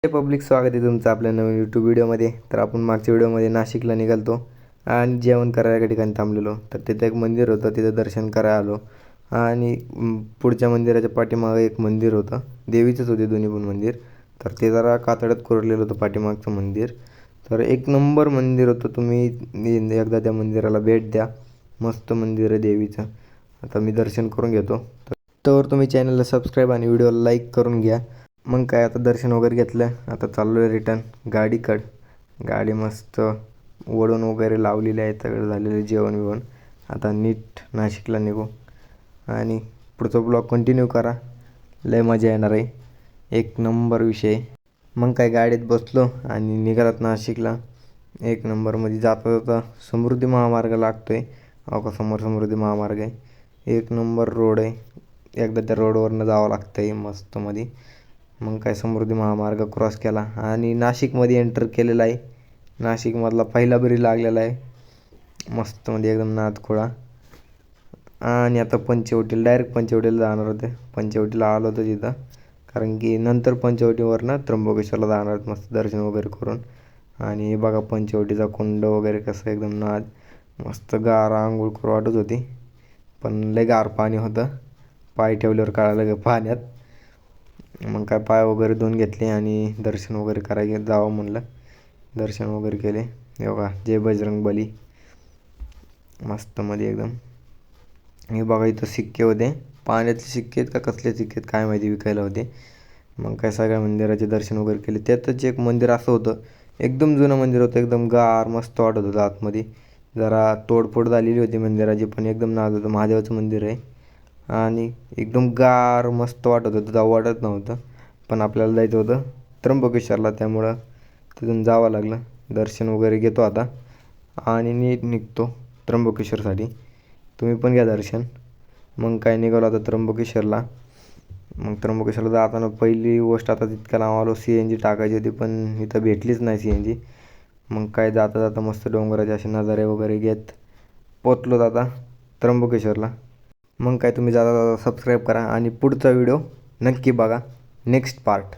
Public स्वागत आहे तुमचं आपल्या नवीन यूट्यूब व्हिडिओमध्ये. तर आपण मागच्या व्हिडिओमध्ये नाशिकला निघालतो आणि जेवण करायला एका ठिकाणी थांबलेलो. तर तिथे एक मंदिर होतं, तिथं दर्शन करायला आलो. आणि पुढच्या मंदिराच्या पाठीमागे एक मंदिर होतं, देवीचंच होते दोन्ही पण मंदिर. तर ते जरा कातड्यात कोरलेलं होतं पाठीमागचं मंदिर. तर एक नंबर मंदिर होतं, तुम्ही एकदा त्या मंदिराला भेट द्या. मस्त मंदिर आहे देवीचं. आता मी दर्शन करून घेतो. तर तुम्ही चॅनलला सबस्क्राईब आणि व्हिडिओला लाईक करून घ्या. मग काय, आता दर्शन वगैरे घेतलं, आता चाललो आहे रिटर्न गाडीकडं. गाडी मस्त वळून वगैरे लावलेली आहे, सगळं झालेलं जेवण बिवण. आता नीट नाशिकला निघू आणि पुढचा ब्लॉग कंटिन्यू करा, लय मजा येणार आहे, एक नंबर विषय. मग काय, गाडीत बसलो आणि निघालात नाशिकला. एक नंबरमध्ये जाता जाता समृद्धी महामार्ग लागतो आहे. अहो का, समोर समृद्धी महामार्ग आहे, एक नंबर रोड आहे. एकदा त्या रोडवरनं जावं लागतं आहे मस्तमध्ये. मग काय, समृद्धी महामार्ग क्रॉस केला आणि नाशिकमध्ये एंटर केलेला आहे. नाशिकमधला पहिला ब्रिज लागलेला आहे मस्तमध्ये एकदम नादखुळा. आणि आता पंचवटीला, डायरेक्ट पंचवटीला जाणार होते. पंचवटीला आलो होतो तिथं, कारण की नंतर पंचवटीवरनं त्र्यंबकेश्वरला जाणार आहेत मस्त दर्शन वगैरे करून. आणि बघा पंचवटीचा कुंड वगैरे कसं एकदम नाद, मस्त गार आंघोळ करू वाटत होती. पण लय गार पाणी होतं, पाय ठेवल्यावर कळालं ग पाण्यात. मग काय, पाय वगैरे धुवून घेतले आणि दर्शन वगैरे करायला जावं म्हणलं. दर्शन वगैरे केले. हे बघा, जय बजरंगबली मस्तमध्ये एकदम. हे बघा, इथं सिक्के होते, पाण्यातले सिक्के आहेत का कसले सिक्के आहेत काय माहिती, विकायला होते. मग काय, सगळ्या मंदिराचे दर्शन वगैरे केले. त्यातच एक मंदिर असं होतं, एकदम जुनं मंदिर होतं, एकदम गार मस्त वाटत होतं आतमध्ये. जरा तोडफोड झालेली होती मंदिराची, पण एकदम नाद होतं. महादेवाचं मंदिर आहे आणि एकदम गार मस्त वाटत होतं, जावं वाटत नव्हतं. पण आपल्याला जायचं होतं त्र्यंबकेश्वरला, त्यामुळं तिथून जावं लागलं. दर्शन वगैरे घेतो आता आणि नीट निघतो त्र्यंबकेश्वरसाठी. तुम्ही पण घ्या दर्शन. मग काय, निघालो आता त्र्यंबकेश्वरला. मग त्र्यंबकेश्वरला जाताना पहिली गोष्ट, आता तितक्या लांब आलो, CNG टाकायची होती पण इथं भेटलीच नाही CNG. मग काय, जाता जाता मस्त डोंगराचे असे नजारे वगैरे घेत पोचलो आता त्र्यंबकेश्वरला. मग काय, तुम्ही जाता जाता सबस्क्राईब करा आणि पुढचा व्हिडिओ नक्की बघा, नेक्स्ट पार्ट.